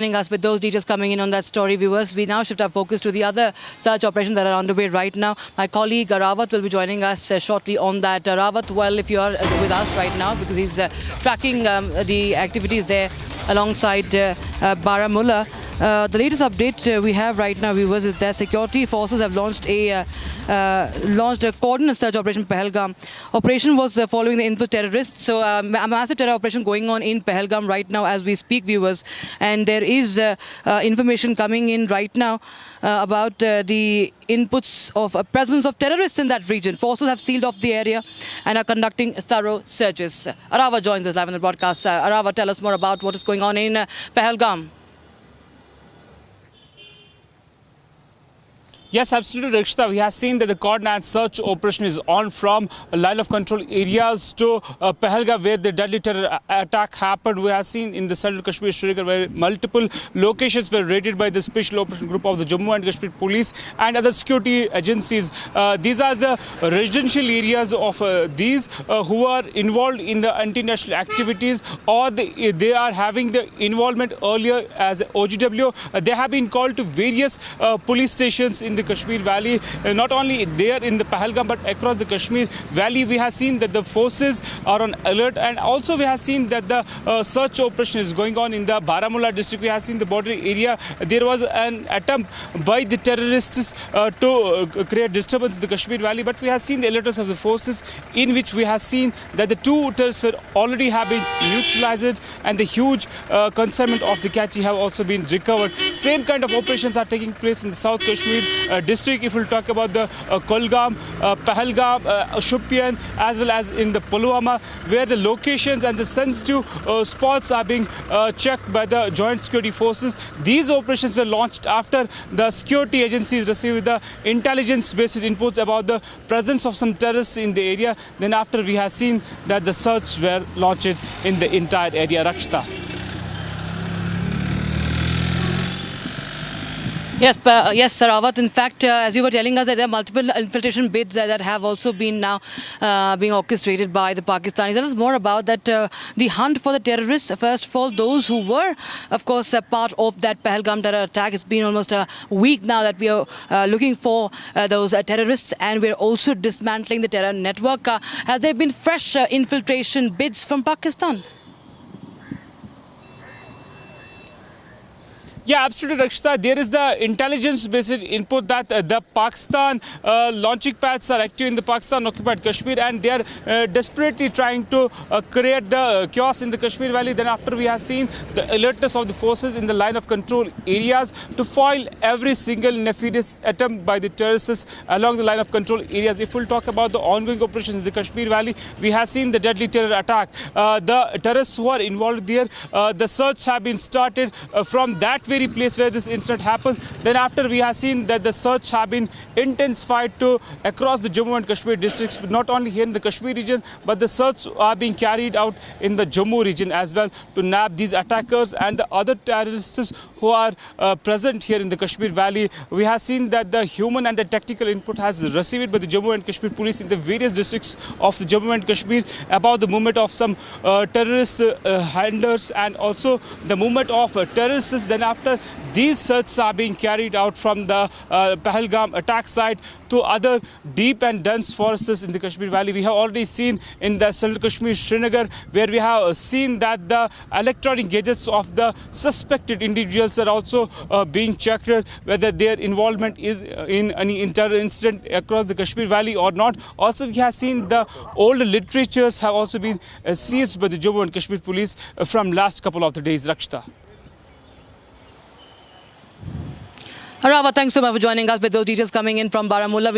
Us with those details coming in on that story, viewers. We now shift our focus to the other search operations that are underway right now. My colleague Rawat will be joining us shortly on that. Rawat, well, if you are with us right now, because he's tracking the activities there alongside Baramulla. The latest update we have right now, viewers, is that security forces have launched a coordinated search operation Pahalgam. Operation was following the info terrorists. So a massive terror operation going on in Pahalgam right now as we speak, viewers. And there is information coming in right now about the inputs of a presence of terrorists in that region. Forces have sealed off the area and are conducting thorough searches. Arawa joins us live on the broadcast. Arawa, tell us more about what is going on in Pahalgam. Yes, absolutely, Rakshita. We have seen that the coordinated search operation is on from line of control areas to Pahalgam, where the deadly terror attack happened. We have seen in the central Kashmir, Srinagar, where multiple locations were raided by the Special Operation Group of the Jammu and Kashmir Police and other security agencies. These are the residential areas of these who are involved in the anti-national activities, or they are having the involvement earlier as OGW. They have been called to various police stations in the Kashmir Valley, not only there in the Pahalgam but across the Kashmir Valley. We have seen that the forces are on alert, and also we have seen that the search operation is going on in the Baramulla district. We have seen the border area. There was an attempt by the terrorists to create disturbance in the Kashmir Valley, but we have seen the alertness of the forces, in which we have seen that the two terrorists were already have been neutralized, and the huge consignment of the catchy have also been recovered. Same kind of operations are taking place in the South Kashmir district. If we'll talk about the Kulgam, Pahalgam, Shupian, as well as in the Pulwama, where the locations and the sensitive spots are being checked by the joint security forces. These operations were launched after the security agencies received the intelligence-based inputs about the presence of some terrorists in the area. Then after we have seen that the search were launched in the entire area. Rakshita. Yes, Sarawat. In fact, as you were telling us, that there are multiple infiltration bids that have also been now being orchestrated by the Pakistanis. Tell us more about that. The hunt for the terrorists. First of all, those who were, of course, a part of that Pahalgam terror attack. It's been almost a week now that we are looking for those terrorists, and we're also dismantling the terror network. Has there been fresh infiltration bids from Pakistan? Yeah, absolutely, Rakshita. There is the intelligence-based input that the Pakistan launching pads are active in the Pakistan-occupied Kashmir, and they are desperately trying to create the chaos in the Kashmir Valley. Then after we have seen the alertness of the forces in the line of control areas to foil every single nefarious attempt by the terrorists along the line of control areas. If we'll talk about the ongoing operations in the Kashmir Valley, we have seen the deadly terror attack. The terrorists who are involved there, the search have been started from that very place where this incident happened. Then after we have seen that the search have been intensified to across the Jammu and Kashmir districts, but not only here in the Kashmir region, but the search are being carried out in the Jammu region as well to nab these attackers and the other terrorists who are present here in the Kashmir Valley. We have seen that the human and the tactical input has received by the Jammu and Kashmir police in the various districts of the Jammu and Kashmir about the movement of some terrorist handlers and also the movement of terrorists. Then after these searches are being carried out from the Pahalgam attack site to other deep and dense forests in the Kashmir Valley. We have already seen in the central Kashmir, Srinagar, where we have seen that the electronic gadgets of the suspected individuals are also being checked, whether their involvement is in any terror incident across the Kashmir Valley or not. Also, we have seen the old literatures have also been seized by the Jammu and Kashmir police from last couple of the days. Rakshita. Arawa, thanks so much for joining us with those details coming in from Baramulla.